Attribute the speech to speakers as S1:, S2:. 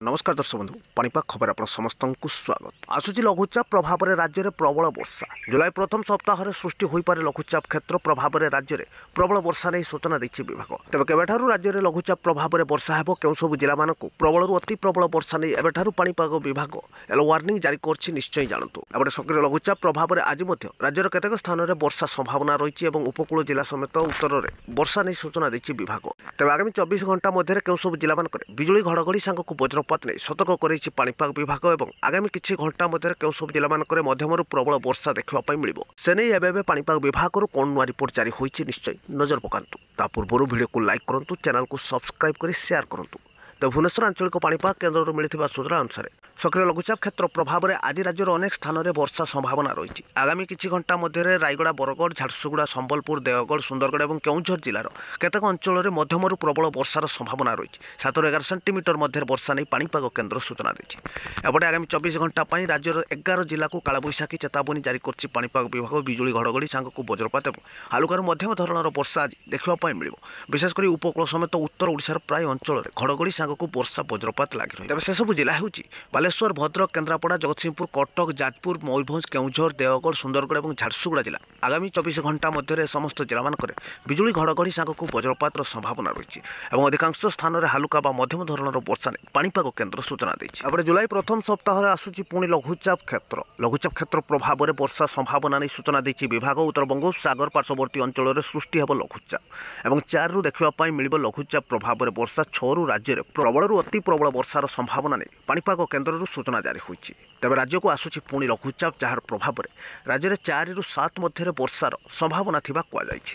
S1: नमस्कार दर्शक बंधु पाणीपाग खबर आप समस्त को स्वागत। आसूची लघुचाप प्रभाव में राज्य में प्रबल वर्षा। जुलाई प्रथम सप्ताह सृष्टि हो पारे लघुचाप क्षेत्र प्रभाव में राज्य में प्रबल वर्षा नहीं सूचना देछि विभाग। तेज केवेठारु राज्य में लघुचाप प्रभाव में वर्षा हेब केउं सब जिला मानकु प्रबल अति प्रबल वर्षा नहीं एबेठारु पाणीपाग विभाग येलो वार्निंग जारी करछि निश्चय जानतु। एबे सक्रिय लघुचाप प्रभाव में आज राज्यर केतेक स्थान में वर्षा संभावना रही उपकूल जिला समेत उत्तर में वर्षा नहीं सूचना देछि विभाग। तेज आगामी 24 घंटा मध्य केउं सब जिला मानक बिजुली घड़घड़ी सांगक वज्रपात नहीं सतर्क करेछि पाणीपाग विभाग और आगामी किछि घंटा मध्य केउं सब जिला मानक मध्यमरु प्रबल वर्षा देखा मिलिबो। से नहीं एबे पाणीपाग विभाग कोन नुआ रिपोर्ट जारी होइछि निश्चय नजर पकांतु। ता पूर्व वीडियो को लाइक करंतु, चैनल को सब्सक्राइब करी शेयर करंतु। तो भुवनेश्वर आंचलिक पाणीपाग केन्द्र मिलता सूचना अनुसार सक्रिय लघुचाप क्षेत्र प्रभाव में आज राज्यर अनेक स्थान में वर्षा संभावना रही। आगामी किछि घंटा मध्य रायगड़ा, बरगढ़, झारसुगुड़ा, संबलपुर, देवगढ़, सुंदरगढ़ और केउंझर जिलार केतेक अंचल में मध्यमरु प्रबल वर्षार संभावना रही। 7 ରୁ 11 सेंटीमीटर मध्य वर्षा नहीं पाणीपाग केन्द्र सूचना देछि। एपटे आगामी 24 घंटा राज्यर 11 जिला को कालबैशाखी चेतावनी जारी करछि पाणीपाग विभाग। बिजुली घड़घड़ी सांगक वज्रपात और हालुकार मध्यम धरणर वर्षा आज देखा मिलिबो। विशेषकर उपकूल समेत उत्तर ओडिशार प्राय अंचल में घड़घड़ी को वर्षा वज्रपात लगी रही। तेज से सब जिला हूँ बालेश्वर, भद्रक, केन्द्रापड़ा, जगतसिंहपुर, कटक, जाजपुर, मयूरभंज, केउंझर, देवगढ़, सुंदरगढ़ और झारसुगुड़ा जिला। आगामी 24 घंटा मध्य समस्त जिला मानक बिजुली घड़घड़ी सांगक वज्रपात संभावना रही और अधिकांश स्थान में हालुका व मध्यम धरणर वर्षा नहीं पाणीपाग केन्द्र सूचना देछि। जुलाई प्रथम सप्ताह आसूची पुणी लघुचाप क्षेत्र प्रभाव में वर्षा संभावना नहीं सूचना देछि विभाग। उत्तर बंगोपसागर पार्श्ववर्ती अंचल में सृष्टि हेब लघुचाप और 4 ରୁ देखा मिलिबो लघुचाप प्रभाव में वर्षा। 6 ରୁ राज्य में प्रबल अति प्रबल वर्षार संभावना नहीं पाणीपाग केन्द्र सूचना जारी होइछि। तेज राज्य को आसूची पुणी लघुचाप जार प्रभाव में राज्य में 4 ରୁ 7 मध्य वर्षार संभावना थिबा कुआଯାଇଛି।